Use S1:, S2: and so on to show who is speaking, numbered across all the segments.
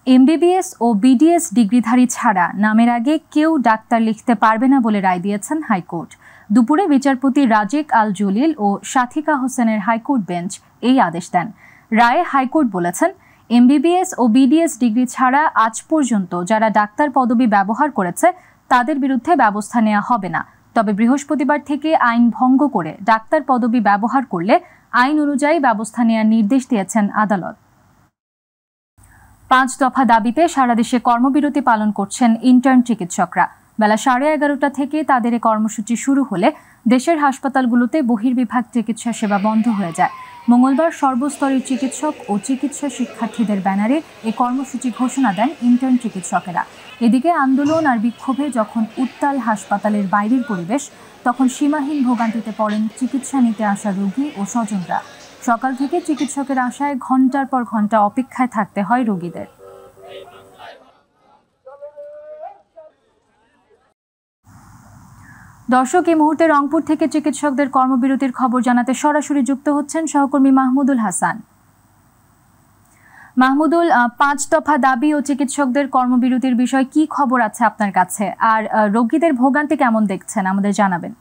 S1: MBBS ও BDS ডিগ্রিধারী ছাড়া নামের আগে কেউ ডাক্তার লিখতে পারবে না বলে রায় দিয়েছেন হাইকোর্ট। দুপুরে বিচারপতি রাজেক আল জলিল ও সাথিকা হোসেনের হাইকোর্ট বেঞ্চ এই আদেশ দেন। রায়ে হাইকোর্ট বলেছেন, এমবিবিএস ও বিডিএস ডিগ্রি ছাড়া আজ পর্যন্ত যারা ডাক্তার পদবি ব্যবহার করেছে তাদের বিরুদ্ধে ব্যবস্থা নেওয়া হবে না। তবে বৃহস্পতিবার থেকে আইন ভঙ্গ করে ডাক্তার পদবি ব্যবহার করলে আইন অনুযায়ী ব্যবস্থা নেওয়ার নির্দেশ দিয়েছেন আদালত। 5 দফা দাবিতে সারা দেশে কর্মবিরতি পালন করছেন ইন্টার্ন চিকিৎসকরা। বেলা 11:30টা থেকে তাদের এই কর্মসূচি শুরু হলে দেশের হাসপাতালগুলোতে বহির্বিভাগ চিকিৎসা সেবা বন্ধ হয়ে যায়। মঙ্গলবার সর্বস্তরের চিকিৎসক ও চিকিৎসা শিক্ষার্থীদের ব্যানারে এই কর্মসূচি ঘোষণা দেন ইন্টার্ন চিকিৎসকেরা। এদিকে আন্দোলন আর বিক্ষোভে যখন উত্তাল হাসপাতালের বাইরের পরিবেশ, তখন সীমাহীন ভোগান্তিতে পড়েন চিকিৎসা নিতে আসা রোগী ও স্বজনরা। সকাল থেকে চিকিৎসকের আশায় ঘন্টার পর ঘন্টা অপেক্ষায় থাকতে হয় রোগীদের। দর্শক, এই মুহূর্তে রংপুর থেকে চিকিৎসকদের কর্মবিরতির খবর জানাতে সরাসরি যুক্ত হচ্ছেন সহকর্মী মাহমুদুল হাসান। মাহমুদুল, 5 দফা দাবি ও চিকিৎসকদের কর্মবিরতির বিষয়ে কি খবর আছে আপনার কাছে, আর রোগীদের ভোগান্তি কেমন দেখছেন আমাদের জানাবেন।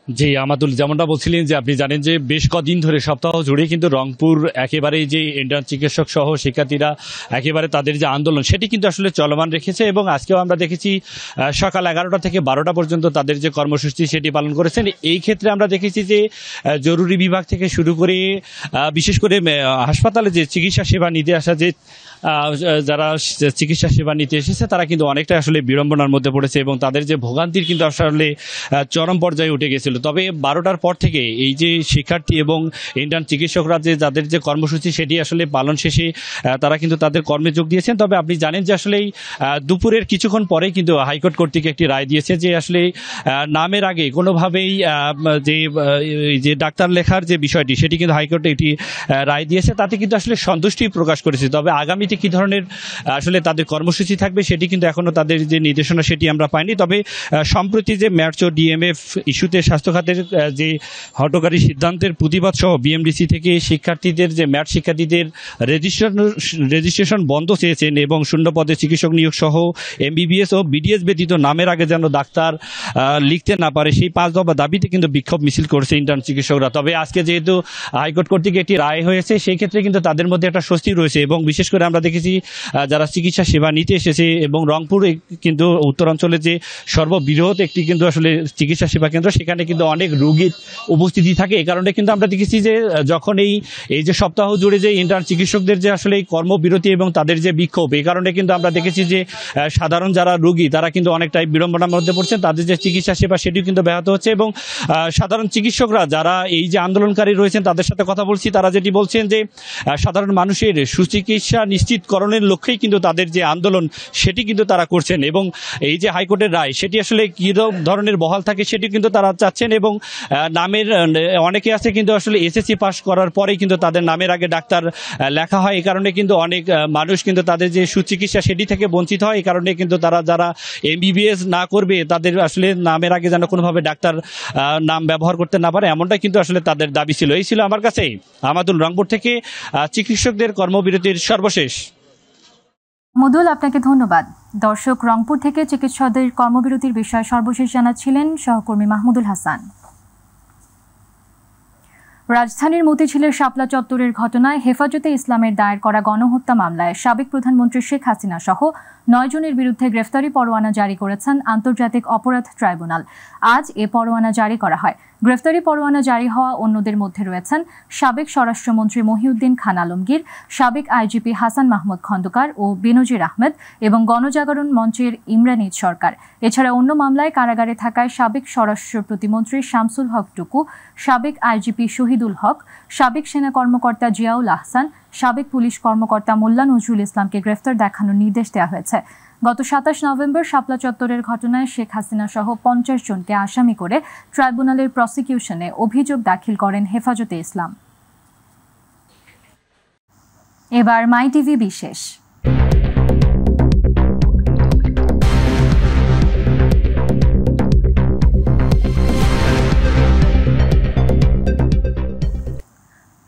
S2: জি আমাদুল, যেমনটা বলছিলেন যে আপনি জানেন যে বেশ কদিন ধরে সপ্তাহ জুড়ে কিন্তু রংপুর একেবারে যে ইন্টার্ন চিকিৎসক সহ শিক্ষার্থীরা একেবারে তাদের যে আন্দোলন সেটি কিন্তু আসলে চলমান রেখেছে এবং আজকেও আমরা দেখেছি সকাল 11টা থেকে 12টা পর্যন্ত তাদের যে কর্মসূচি সেটি পালন করেছেন। এই ক্ষেত্রে আমরা দেখেছি যে জরুরি বিভাগ থেকে শুরু করে বিশেষ করে হাসপাতালে যে চিকিৎসা সেবা নিতে আসা যে যারা চিকিৎসা সেবা নিতে এসেছে তারা কিন্তু অনেকটা আসলে বিড়ম্বনার মধ্যে পড়েছে এবং তাদের যে ভোগান্তির কিন্তু আসলে চরম পর্যায়ে উঠে গেছিল। তবে 12টার পর থেকে এই যে শিক্ষার্থী এবং ইন্টার্ন চিকিৎসকরা যে যাদের যে কর্মসূচি সেটি আসলে পালন শেষে তারা কিন্তু তাদের কর্মে যোগ দিয়েছেন। তবে আপনি জানেন যে আসলে দুপুরের কিছুক্ষণ পরে কিন্তু হাইকোর্ট কর্তৃক একটি রায় দিয়েছে যে আসলে নামের আগে কোনোভাবেই যে ডাক্তার লেখার যে বিষয়টি সেটি কিন্তু হাইকোর্টে একটি রায় দিয়েছে, তাতে কিন্তু আসলে সন্তুষ্টি প্রকাশ করেছে। তবে আগামীতে কি ধরনের আসলে তাদের কর্মসূচি থাকবে সেটি কিন্তু এখনো তাদের যে নির্দেশনা সেটি আমরা পাইনি। তবে সম্প্রতি যে ম্যাটস ও ডিএমএফ ইস্যুতে স্বাস্থ্য খাতের যে হঠকারী সিদ্ধান্তের প্রতিবাদ সহ বিএমডিসি থেকে শিক্ষার্থীদের যে ম্যাট শিক্ষার্থীদের রেজিস্ট্রেশন বন্ধ চেয়েছেন এবং শূন্য পদে চিকিৎসক নিয়োগ সহ এমবিবিএস ও বিডিএস ব্যতীত নামের আগে যেন ডাক্তার লিখতে না পারে সেই 5 দফা দাবিতে কিন্তু বিক্ষোভ মিছিল করেছে ইন্টার্ন চিকিৎসকরা। তবে আজকে যেহেতু হাইকোর্ট কর্তৃক একটি রায় হয়েছে সেই ক্ষেত্রে কিন্তু তাদের মধ্যে একটা স্বস্তি রয়েছে এবং বিশেষ করে আমরা দেখেছি যারা চিকিৎসা সেবা নিতে এসেছে এবং রংপুর কিন্তু উত্তরাঞ্চলে যে সর্ববৃহৎ একটি কিন্তু আসলে চিকিৎসা সেবা কেন্দ্র, সেখানে কিন্তু অনেক রোগীর উপস্থিতি থাকে। এই কারণে কিন্তু আমরা দেখেছি যে যখন এই যে সপ্তাহ জুড়ে যে ইন্টার্ন চিকিৎসকদের যে আসলে এই কর্মবিরতি এবং তাদের যে বিক্ষোভ, এই কারণে কিন্তু আমরা দেখেছি যে সাধারণ যারা রোগী তারা কিন্তু অনেকটাই বিড়ম্বনার মধ্যে পড়ছেন, তাদের যে চিকিৎসা সেবা সেটিও কিন্তু ব্যাহত হচ্ছে এবং সাধারণ চিকিৎসকরা যারা এই যে আন্দোলনকারী রয়েছেন তাদের সাথে কথা বলছি, তারা যেটি বলছেন যে সাধারণ মানুষের সুচিকিৎসা নিশ্চিতকরণের লক্ষ্যেই কিন্তু তাদের যে আন্দোলন সেটি কিন্তু তারা করছেন এবং এই যে হাইকোর্টের রায় সেটি আসলে কী ধরনের বহাল থাকে সেটি কিন্তু তারা চাচ্ছেন এবং নামের অনেকে আছে কিন্তু আসলে এসএসসি পাস করার পরেই কিন্তু তাদের নামের আগে ডাক্তার লেখা হয়। এই কারণে কিন্তু অনেক মানুষ কিন্তু তাদের যে সুচিকিৎসা সেটি থেকে বঞ্চিত হয়। এই কারণে কিন্তু তারা যারা এমবিবিএস না করবে তাদের আসলে নামের আগে যেন কোনোভাবে ডাক্তার নাম ব্যবহার করতে না পারে, এমনটাই কিন্তু আসলে তাদের দাবি ছিল। এই ছিল আমার কাছে আমাদুল, রংপুর থেকে চিকিৎসকদের কর্মবিরতির সর্বশেষ।
S1: মদুল, আপনাকে ধন্যবাদ। দর্শক, রংপুর থেকে চিকিৎসকদের কর্মবিরতির বিষয়ে সর্বশেষ জানাচ্ছিলেন সহকর্মী মাহমুদুল হাসান। রাজধানীর মতিঝিলের শাপলা চত্বরের ঘটনায় হেফাজতে ইসলামের দায়ের করা গণহত্যা মামলায় সাবেক প্রধানমন্ত্রী শেখ হাসিনা সহ 9 জনের বিরুদ্ধে গ্রেফতারি পরোয়ানা জারি করেছেন আন্তর্জাতিক অপরাধ ট্রাইব্যুনাল। আজ এ পরোয়ানা জারি করা হয়। গ্রেফতারি পরোয়ানা জারি হওয়া অন্যদের মধ্যে রয়েছেন সাবেক স্বরাষ্ট্রমন্ত্রী মহিউদ্দিন খান আলমগীর, সাবেক আইজিপি হাসান মাহমুদ খন্দকার ও বেনজির আহমেদ এবং গণজাগরণ মঞ্চের ইমরান ঈদ সরকার। এছাড়া অন্য মামলায় কারাগারে থাকায় সাবেক স্বরাষ্ট্র প্রতিমন্ত্রী শামসুল হক টুকু, সাবেক আইজিপি শহীদুল হক, সাবেক সেনা কর্মকর্তা জিয়াউল আহসান, সাবেক পুলিশ কর্মকর্তা মোল্লা নজরুল ইসলামকে গ্রেফতার দেখানোর নির্দেশ দেওয়া হয়েছে। গত 27 নভেম্বর শাপলা চত্বরের ঘটনায় শেখ হাসিনা সহ 50 জনকে আসামি করে ট্রাইব্যুনালের প্রসিকিউশনে অভিযোগ দাখিল করেন হেফাজতে ইসলাম। এবার মাই টিভি বিশেষ।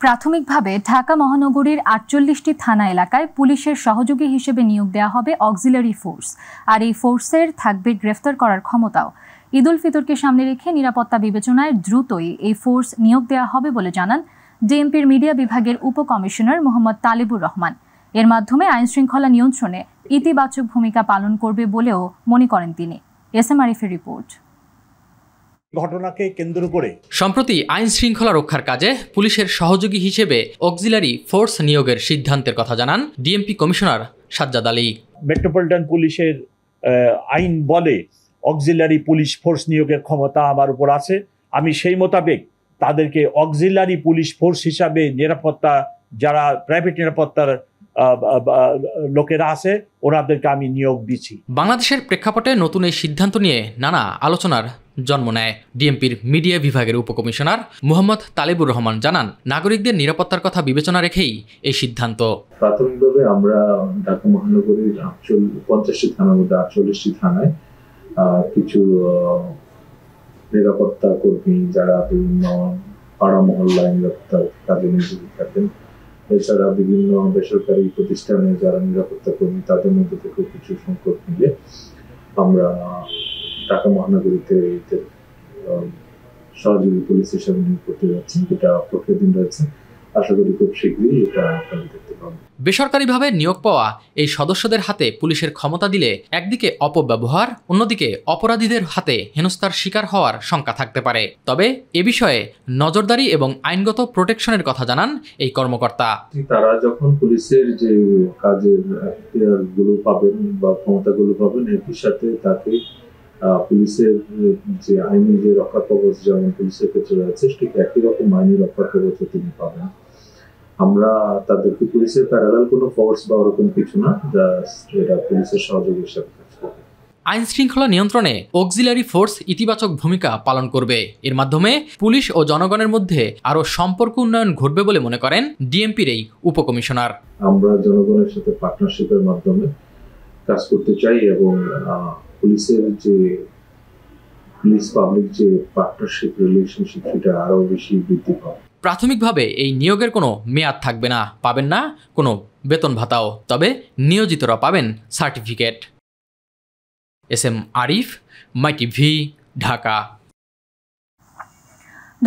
S1: প্রাথমিকভাবে ঢাকা মহানগরীর ৪৮টি থানা এলাকায় পুলিশের সহযোগী হিসেবে নিয়োগ দেওয়া হবে অক্সিলারি ফোর্স, আর এই ফোর্সের থাকবে গ্রেফতার করার ক্ষমতাও। ঈদ উল ফিতরকে সামনে রেখে নিরাপত্তা বিবেচনায় দ্রুতই এই ফোর্স নিয়োগ দেওয়া হবে বলে জানান ডিএমপির মিডিয়া বিভাগের উপকমিশনার মোহাম্মদ তালেবুর রহমান। এর মাধ্যমে আইনশৃঙ্খলা নিয়ন্ত্রণে ইতিবাচক ভূমিকা পালন করবে বলেও মনে করেন তিনি। এসএম আরিফের রিপোর্ট।
S3: ঘটনাকে কেন্দ্র করে
S4: সম্প্রতি আইন শৃঙ্খলা রক্ষার কাজে পুলিশের সহযোগী হিসেবে অক্সিলারি ফোর্স নিয়োগের সিদ্ধান্তের কথা জানান DMP commissioner Sajjad Ali.
S3: Metropolitan পুলিশের আইন বলে অক্সিলারি পুলিশ ফোর্স নিয়োগের ক্ষমতা আমার উপর আছে। আমি সেই মোতাবেক তাদেরকে অক্সিলারি পুলিশ ফোর্স হিসাবে নিরাপত্তা, যারা প্রাইভেট নিরাপত্তার লোকেরা আছে ওনাদেরকে আমি নিয়োগ দিচ্ছি।
S4: বাংলাদেশের প্রেক্ষাপটে নতুন এই সিদ্ধান্ত নিয়ে নানা আলোচনার জন্ম নেয়। ডিএমপির মিডিয়া বিভাগের উপকমিশনার মোহাম্মদ তালেবুর রহমান জানান, নাগরিকদের নিরাপত্তার কথা বিবেচনা রেখেই এই সিদ্ধান্ত।
S5: প্রাথমিকভাবে আমরা ঢাকা মহানগরীর 50টি থানার মধ্যে 48টি থানায় কিছু নিরাপত্তা কর্মী যারা বিভিন্ন পাড়া মহল্লায় নিরাপত্তার কাজে নিয়োজিত থাকেন, এছাড়া বিভিন্ন বেসরকারি প্রতিষ্ঠানে যারা নিরাপত্তা কর্মী তাদের মধ্যে থেকে কিছু সংখ্যক মিলে আমরা ঢাকা মহানগরীতে সহযোগী পুলিশ হিসেবে নিয়োগ করতে যাচ্ছি। এটা প্রক্রিয়াধীন রয়েছে, আশা করি খুব শীঘ্রই এটা আপনারা দেখতে পাবেন।
S4: বেসরকারিভাবে নিয়োগ পাওয়া এই সদস্যদের হাতে পুলিশের ক্ষমতা দিলে একদিকে অপব্যবহার, অন্যদিকে অপরাধীদের হাতে হেনস্থার শিকার হওয়ার শঙ্কা থাকতে পারে। তবে এ বিষয়ে নজরদারি এবং আইনগত প্রোটেকশনের কথা জানান এই কর্মকর্তা।
S5: তারা যখন পুলিশের যে কাজের গুলো পাবেন বা ক্ষমতাগুলো পাবেন, একই সাথে তাকে পুলিশের যে আইনি যে রক্ষা কবচ যেমন পুলিশের ক্ষেত্রে রয়েছে, ঠিক একই রকম আইনি রক্ষা কবচ তিনি পাবেন। আমরা তাদেরকে পুলিশের প্যারালাল কোনো ফোর্স বা ওরকম কিছু না, এটা পুলিশের সহযোগী হিসেবে কাজ করবে।
S4: আইন শৃঙ্খলা নিয়ন্ত্রণে অক্সিলারি ফোর্স ইতিবাচক ভূমিকা পালন করবে। এর মাধ্যমে পুলিশ ও জনগণের মধ্যে আরো সম্পর্ক উন্নয়ন ঘটবে বলে মনে করেন ডিএমপির এই উপকমিশনার।
S5: আমরা জনগণের সাথে পার্টনারশিপের মাধ্যমে কাজ করতে চাই এবং পুলিশের যে পুলিশ পাবলিক যে পার্টনারশিপ রিলেশনশিপ সেটা আরো বেশি বৃদ্ধি পায়।
S4: প্রাথমিকভাবে এই নিয়োগের কোনো মেয়াদ থাকবে না, পাবেন না কোনো বেতন ভাতাও, তবে নিয়োজিতরা পাবেন সার্টিফিকেট। এসএম আরিফ, মাই টিভি, ঢাকা।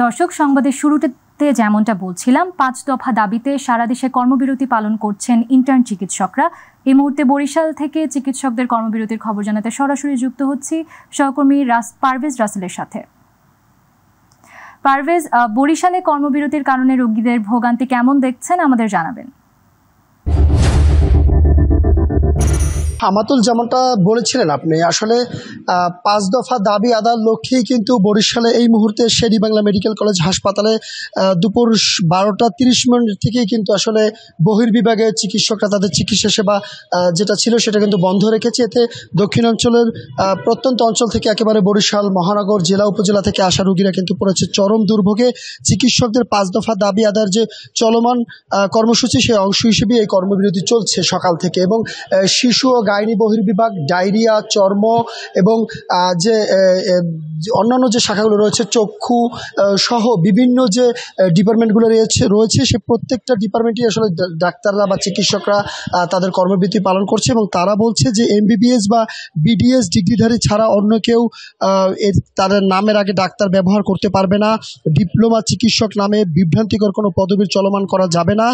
S1: দর্শক, সংবাদের শুরুতে যেমনটা বলছিলাম, 5 দফা দাবিতে সারা দেশে কর্মবিরতি পালন করছেন ইন্টার্ন চিকিৎসকরা। এই মুহূর্তে বরিশাল থেকে চিকিৎসকদের কর্মবিরতির খবর জানাতে সরাসরি যুক্ত হচ্ছি সহকর্মী পারভেজ রাসেলের সাথে। পারভেজ, বরিশালে কর্মবিরতির কারণে রোগীদের ভোগান্তি কেমন দেখছেন আমাদের জানাবেন।
S6: আমাতুল, যেমনটা বলেছিলেন আপনি, আসলে 5 দফা দাবি আদার লক্ষ্যেই কিন্তু বরিশালে এই মুহূর্তে শের-ই-বাংলা মেডিকেল কলেজ হাসপাতালে দুপুর 12টা 30 মিনিট থেকেই কিন্তু আসলে বহির্বিভাগের চিকিৎসকরা তাদের চিকিৎসা সেবা যেটা ছিল সেটা কিন্তু বন্ধ রেখেছে। এতে দক্ষিণাঞ্চলের প্রত্যন্ত অঞ্চল থেকে একেবারে বরিশাল মহানগর, জেলা, উপজেলা থেকে আসা রোগীরা কিন্তু পড়েছে চরম দুর্ভোগে। চিকিৎসকদের 5 দফা দাবি আদার যে চলমান কর্মসূচি, সেই অংশ হিসেবে এই কর্মবিরতি চলছে সকাল থেকে। এবং শিশু ও গাইনি বহির্বিভাগ, ডায়রিয়া, চর্ম এবং যে অন্যান্য যে শাখাগুলো রয়েছে, চক্ষু সহ বিভিন্ন যে ডিপার্টমেন্টগুলো রয়েছে সে প্রত্যেকটা ডিপার্টমেন্টই আসলে ডাক্তাররা বা চিকিৎসকরা তাদের কর্মবিরতি পালন করছে। এবং তারা বলছে যে এমবিবিএস বা বিডিএস ডিগ্রিধারী ছাড়া অন্য কেউ তাদের নামের আগে ডাক্তার ব্যবহার করতে পারবে না। ডিপ্লোমা চিকিৎসক নামে বিভ্রান্তিকর কোনো পদবি চলমান করা যাবে না।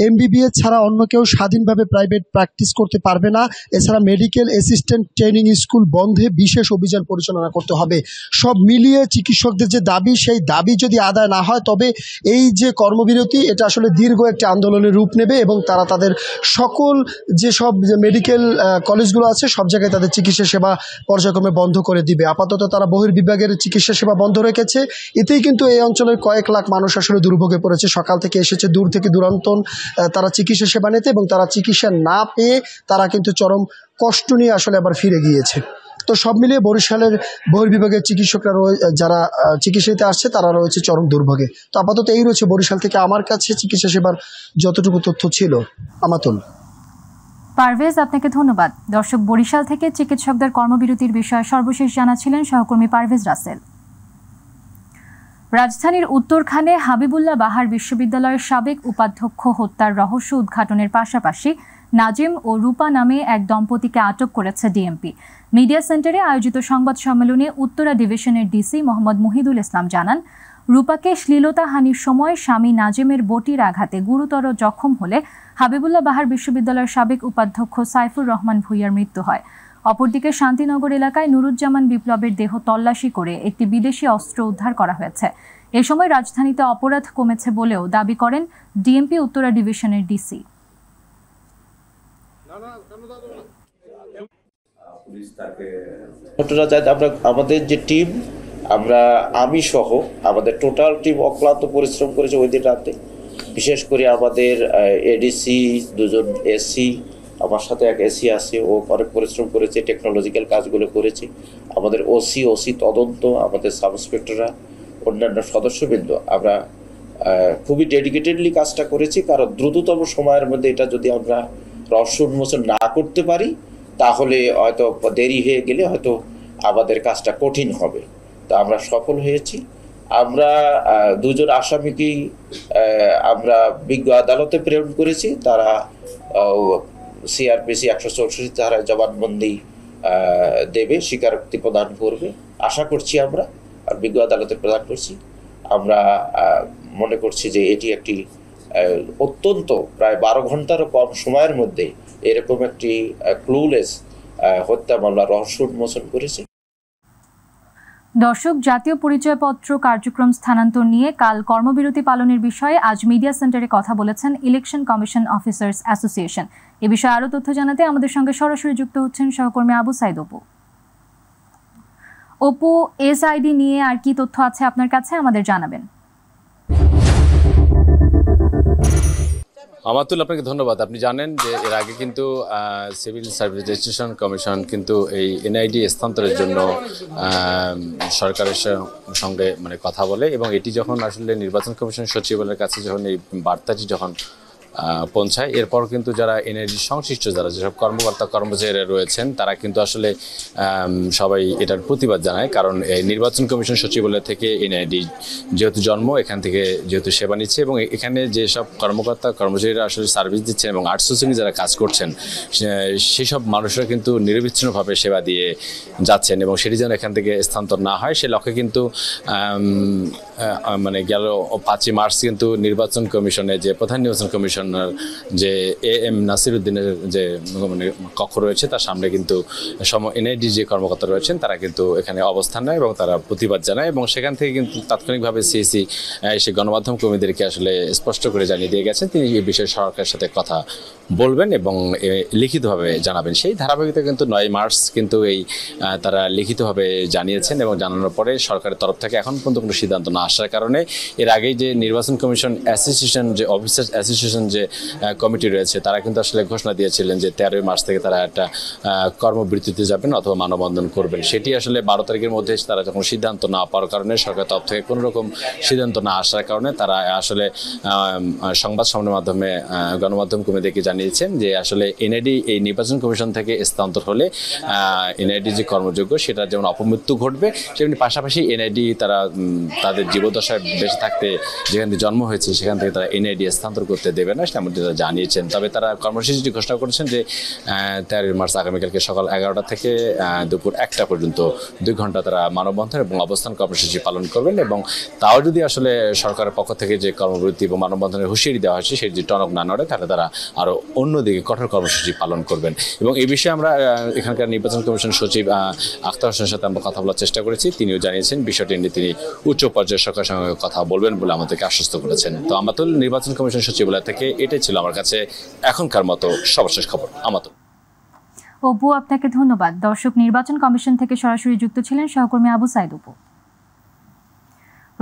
S6: এমবিবিএস ছাড়া অন্য কেউ স্বাধীনভাবে প্রাইভেট প্র্যাকটিস করতে পারবে না। এছাড়া মেডিকেল অ্যাসিস্ট্যান্ট ট্রেনিং স্কুল বন্ধে বিশেষ অভিযান পরিচালনা করতে হবে। সব মিলিয়ে চিকিৎসকদের যে দাবি, সেই দাবি যদি আদায় না হয় তবে এই যে কর্মবিরতি এটা আসলে দীর্ঘ একটি আন্দোলনের রূপ নেবে এবং তারা তাদের সকল যেসব মেডিকেল কলেজগুলো আছে সব জায়গায় তাদের চিকিৎসা সেবা পর্যায়ক্রমে বন্ধ করে দিবে। আপাতত তারা বহির্বিভাগের চিকিৎসা সেবা বন্ধ রেখেছে। এতেই কিন্তু এই অঞ্চলের কয়েক লাখ মানুষ আসলে দুর্ভোগে পড়েছে। সকাল থেকে এসেছে দূর থেকে দূরান্ত তারা চিকিৎসা সেবা নিতে এবং তারা চিকিৎসা না পেয়ে তারা কিন্তু চরম কষ্ট নিয়ে আসলে আবার ফিরে গিয়েছে। তো সব মিলিয়ে বরিশালের বহির্বিভাগের চিকিৎসকরা যারা চিকিৎসাতে আসছে তারা রয়েছে চরম দুর্ভোগে। তো আপাতত এই রয়েছে বরিশাল থেকে আমার কাছে চিকিৎসা সেবার যতটুকু তথ্য ছিল। আমাতুল।
S1: পারভেজ, আপনাকে ধন্যবাদ। দর্শক, বরিশাল থেকে চিকিৎসকদের কর্মবিরতির বিষয়ে সর্বশেষ জানাচ্ছিলেন সহকর্মী পারভেজ রাসেল। রাজধানীর উত্তরখানে হাবিবুল্লাহ বাহার বিশ্ববিদ্যালয়ের সাবেক উপাধ্যক্ষ হত্যার রহস্য উদ্ঘাটনের পাশাপাশি নাজিম ও রূপা নামে এক দম্পতিকে আটক করেছে ডিএমপি। মিডিয়া সেন্টারে আয়োজিত সংবাদ সম্মেলনে উত্তরা ডিভিশনের ডিসি মোহাম্মদ মুহিদুল ইসলাম জানান, রূপাকে শ্লীলতাহানির সময় স্বামী নাজিমের বটির আঘাতে গুরুতর জখম হলে হাবিবুল্লাহ বাহার বিশ্ববিদ্যালয়ের সাবেক উপাধ্যক্ষ সাইফুর রহমান ভূঁইয়ার মৃত্যু হয়। অপরদিকে শান্তিনগর এলাকায় নুরুজ্জামান বিপ্লবের দেহ তল্লাশি করে একটি বিদেশি অস্ত্র উদ্ধার করা হয়েছে। এ সময় রাজধানীতে অপরাধ কমেছে বলেও দাবি করেন ডিএমপি উত্তরা ডিভিশনের ডিসি।
S7: আমাদের যে টিম, আমি সহ আমাদের টোটাল টিম অক্লান্ত পরিশ্রম করেছে ওই দিন রাতে। বিশেষ করে আমাদের এডিসি, দুজন এসি, আমার সাথে এক এসি আছে, ও অনেক পরিশ্রম করেছে, টেকনোলজিক্যাল কাজগুলো করেছে। আমাদের ওসি তদন্ত, আমাদের সাব ইন্সপেক্টররা, অন্যান্য সদস্যবৃন্দ, আমরা খুবই ডেডিকেটেডলি কাজটা করেছি। কারণ দ্রুততম সময়ের মধ্যে এটা যদি আমরা রহস্য উন্মোচন না করতে পারি তাহলে হয়তো দেরি হয়ে গেলে হয়তো আমাদের কাজটা কঠিন হবে। তো আমরা সফল হয়েছি। আমরা দুজন আসামিকেই আমরা বিজ্ঞ আদালতে প্রেরণ করেছি। তারা সিআরপিসি 164 ধারায় জবানবন্দি দেবে, স্বীকারোক্তি প্রদান করবে আশা করছি আমরা, আর বিজ্ঞ আদালতে প্রদান করছি। আমরা মনে করছি যে এটি একটি অত্যন্ত প্রায় 12 ঘন্টারও কম সময়ের মধ্যে এরকম একটি ক্লুলেস হত্যা মামলা রহস্য উন্মোচন করেছে।
S1: দর্শক, জাতীয় পরিচয়পত্র কার্যক্রম স্থানান্তর নিয়ে কাল কর্মবিরতি পালনের বিষয়ে আজ মিডিয়া সেন্টারে কথা বলেছেন ইলেকশন কমিশন অফিসার্স অ্যাসোসিয়েশন। এ বিষয়ে আরও তথ্য জানাতে আমাদের সঙ্গে সরাসরি যুক্ত হচ্ছেন সহকর্মী আবু সাইদ অপু। অপু, এসআইডি নিয়ে আর কি তথ্য আছে আপনার কাছে, আমাদের জানাবেন।
S8: আমাতুল, আপনাকে ধন্যবাদ। আপনি জানেন যে এর আগে কিন্তু সিভিল সার্ভিস রেজিস্ট্রেশন কমিশন কিন্তু এই এনআইডি স্থানান্তরের জন্য সরকারের সঙ্গে কথা বলে, এবং এটি যখন আসলে নির্বাচন কমিশন সচিবালয়ের কাছে যখন এই বার্তাটি যখন পৌঁছায়, এরপর কিন্তু যারা এনআইডি সংশ্লিষ্ট যারা যেসব কর্মকর্তা কর্মচারীরা রয়েছেন তারা কিন্তু আসলে সবাই এটার প্রতিবাদ জানায়। কারণ এই নির্বাচন কমিশন সচিবালয় থেকে এনআইডি যেহেতু জন্ম, এখান থেকে যেহেতু সেবা নিচ্ছে, এবং এখানে যেসব কর্মকর্তা কর্মচারীরা আসলে সার্ভিস দিচ্ছেন এবং আউটসোর্সিংয়ে যারা কাজ করছেন সেসব মানুষরা কিন্তু নিরবিচ্ছিন্নভাবে সেবা দিয়ে যাচ্ছেন, এবং সেটি যেন এখান থেকে স্থানান্তর না হয় সে লক্ষ্যে কিন্তু গেল 5ই মার্চ কিন্তু নির্বাচন কমিশনে যে প্রধান নির্বাচন কমিশনার যে AM নাসির উদ্দিনের যে কক্ষ রয়েছে তার সামনে কিন্তু এনআইডি যে কর্মকর্তা রয়েছেন তারা কিন্তু এখানে অবস্থান নেয় এবং তারা প্রতিবাদ জানায়, এবং সেখান থেকে কিন্তু তাৎক্ষণিকভাবে সিএসি সে গণমাধ্যম কর্মীদেরকে আসলে স্পষ্ট করে জানিয়ে দিয়ে গেছেন তিনি এই বিষয়ে সরকারের সাথে কথা বলবেন এবং লিখিতভাবে জানাবেন। সেই ধারাবাহিকতা কিন্তু 9 মার্চ কিন্তু তারা লিখিতভাবে জানিয়েছেন, এবং জানানোর পরে সরকারের তরফ থেকে এখন পর্যন্ত কোনো সিদ্ধান্ত না আসার কারণে এর আগেই যে নির্বাচন কমিশন অ্যাসোসিয়েশন যে অফিসার্স অ্যাসোসিয়েশন যে কমিটি রয়েছে তারা কিন্তু আসলে ঘোষণা দিয়েছিলেন যে 13 মার্চ থেকে তারা একটা কর্মবিরতিতে যাবেন অথবা মানববন্ধন করবেন। সেটি আসলে 12 তারিখের মধ্যে তারা যখন সিদ্ধান্ত না পাওয়ার কারণে সরকারের তরফ থেকে কোনো রকম সিদ্ধান্ত না আসার কারণে তারা আসলে সংবাদ সম্মেলনের মাধ্যমে গণমাধ্যম কর্মীদেরকে জানিয়েছেন যে আসলে এনআইডি এই নির্বাচন কমিশন থেকে স্থানান্তর হলে এনআইডি যে কর্মযোগ্য সেটা যেমন অপমৃত্যু ঘটবে, সেমনি পাশাপাশি এনআইডি তারা তাদের জীবদশায় বেঁচে থাকতে যেখান থেকে জন্ম হয়েছে সেখান থেকে তারা এনআইডি স্থানান্তর করতে দেবে না, সেটা তারা জানিয়েছেন। তবে তারা কর্মসূচিটি ঘোষণা করেছেন যে 13 মার্চ আগামীকালকে সকাল 11টা থেকে দুপুর 1টা পর্যন্ত 2 ঘন্টা তারা মানববন্ধন এবং অবস্থান কর্মসূচি পালন করবেন, এবং তাও যদি আসলে সরকারের পক্ষ থেকে যে কর্মবিরতি এবং মানববন্ধনের হুঁশিয়ারি দেওয়া হয়েছে সেটি যদি টনক না নড়ে তাহলে তারা আরও অন্যদিকে কঠোর কর্মসূচি পালন করবেন। এবং এই বিষয়ে আমরা এখানকার নির্বাচন কমিশন সচিব আখতার হোসেনের সাথে আমরা কথা বলার চেষ্টা করেছি, তিনিও জানিয়েছেন বিষয়টি নিয়ে তিনি উচ্চ পর্যায়ের সরকারের সঙ্গে কথা বলবেন বলে আমাদেরকে আশ্বস্ত করেছেন। তো আমাতুল, নির্বাচন কমিশন সচিবালয় থেকে এটাই ছিল আমার কাছে এখনকার মতো সর্বশেষ খবর। আমাতুল।
S1: অপু, আপনাকে ধন্যবাদ। দর্শক, নির্বাচন কমিশন থেকে সরাসরি যুক্ত ছিলেন সহকর্মী আবু সাইদ অপু।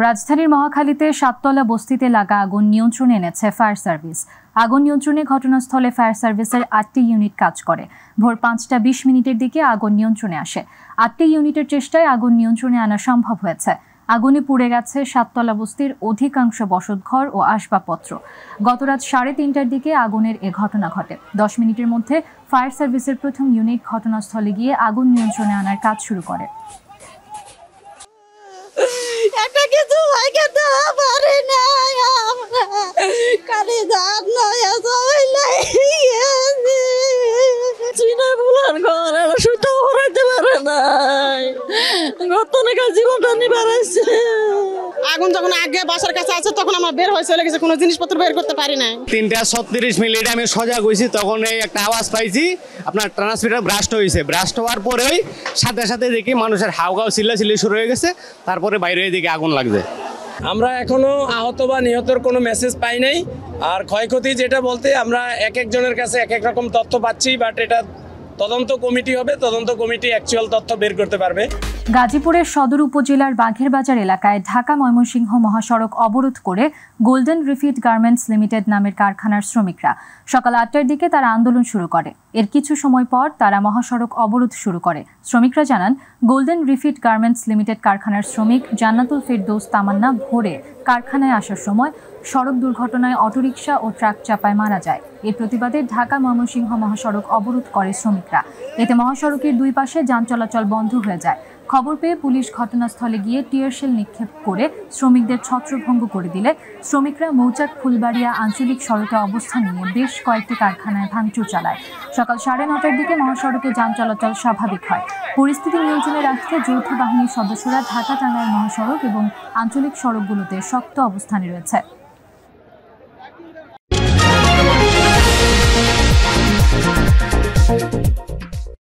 S1: রাজধানীর মহাখালীতে 7তলা বস্তিতে লাগা আগুন নিয়ন্ত্রণে এনেছে ফায়ার সার্ভিস। আগুন নিয়ন্ত্রণে ঘটনাস্থলে ফায়ার সার্ভিসের 8টি ইউনিট কাজ করে। ভোর 5টা 20 মিনিটের দিকে আগুন নিয়ন্ত্রণে আসে। 8টি ইউনিটের চেষ্টায় আগুন নিয়ন্ত্রণে আনা সম্ভব হয়েছে। আগুনে পুড়ে গেছে 7তলা বস্তির অধিকাংশ বসতঘর ও আসবাবপত্র। গতরাত 3:30টার দিকে আগুনের এ ঘটনা ঘটে। 10 মিনিটের মধ্যে ফায়ার সার্ভিসের প্রথম ইউনিট ঘটনাস্থলে গিয়ে আগুন নিয়ন্ত্রণে আনার কাজ শুরু করে।
S9: একটা কিছু খেতে পারি না খালি ধান নয় চিনা বুলার ঘর সুতো হরাইতে পারে নাই গতনাকা জীবনটা নিবারাইছে। আগুন যখন আগে বাসার কাছে আছে তখন আমার বের হয়ে চলে গেছে, কোনো জিনিসপত্র বের করতে পারি না।
S10: 3:36 মিনিটে আমি সজাগ হয়েছি, তখন এই একটা আওয়াজ পাইছি আপনার ট্রান্সমিটার ব্রাস্ট হয়েছে। ব্রাস্ট হওয়ার পরেই সাথে সাথে দেখি মানুষের হাওগাও চিল্লাচিল্লি শুরু হয়ে গেছে, তারপরে বাইরে দিকে আগুন লাগছে।
S11: আমরা এখনো আহত বা নিহতর কোনো মেসেজ পাই নাই। আর ক্ষয়ক্ষতি যেটা বলতে আমরা এক একজনের কাছে এক এক রকম তথ্য পাচ্ছি, বাট এটা তদন্ত কমিটি হবে, তদন্ত কমিটি অ্যাকচুয়াল তথ্য বের করতে পারবে।
S1: গাজীপুরের সদর উপজেলার বাঘের বাজার এলাকায় ঢাকা ময়মনসিংহ মহাসড়ক অবরোধ করে গোল্ডেন রিফিট গার্মেন্টস লিমিটেড নামের কারখানার শ্রমিকরা সকাল 8টার দিকে তারা আন্দোলন শুরু করে। এর কিছু সময় পর তারা মহাসড়ক অবরোধ শুরু করে। শ্রমিকরা জানান, গোল্ডেন রিফিট গার্মেন্টস লিমিটেড কারখানার শ্রমিক জান্নাতুল ফেরদৌস তামান্না ভোরে কারখানায় আসার সময় সড়ক দুর্ঘটনায় অটোরিকশা ও ট্রাক চাপায় মারা যায়। এর প্রতিবাদে ঢাকা ময়মনসিংহ মহাসড়ক অবরোধ করে শ্রমিকরা। এতে মহাসড়কের দুই পাশে যান চলাচল বন্ধ হয়ে যায়। খবর পেয়ে পুলিশ ঘটনাস্থলে গিয়ে টিয়ারশেল নিক্ষেপ করে শ্রমিকদের ছত্রভঙ্গ করে দিলে শ্রমিকরা মৌচাক ফুলবাড়িয়া আঞ্চলিক সড়কে অবস্থান নিয়ে বেশ কয়েকটি কারখানায় ভাঙচুর চালায়। সকাল 9:30টার দিকে মহাসড়কে যান চলাচল স্বাভাবিক হয়। পরিস্থিতি নিয়ন্ত্রণে রাখতে যৌথ বাহিনীর সদস্যরা ঢাকা টাঙ্গাইল মহাসড়ক এবং আঞ্চলিক সড়কগুলোতে শক্ত অবস্থানে রয়েছে।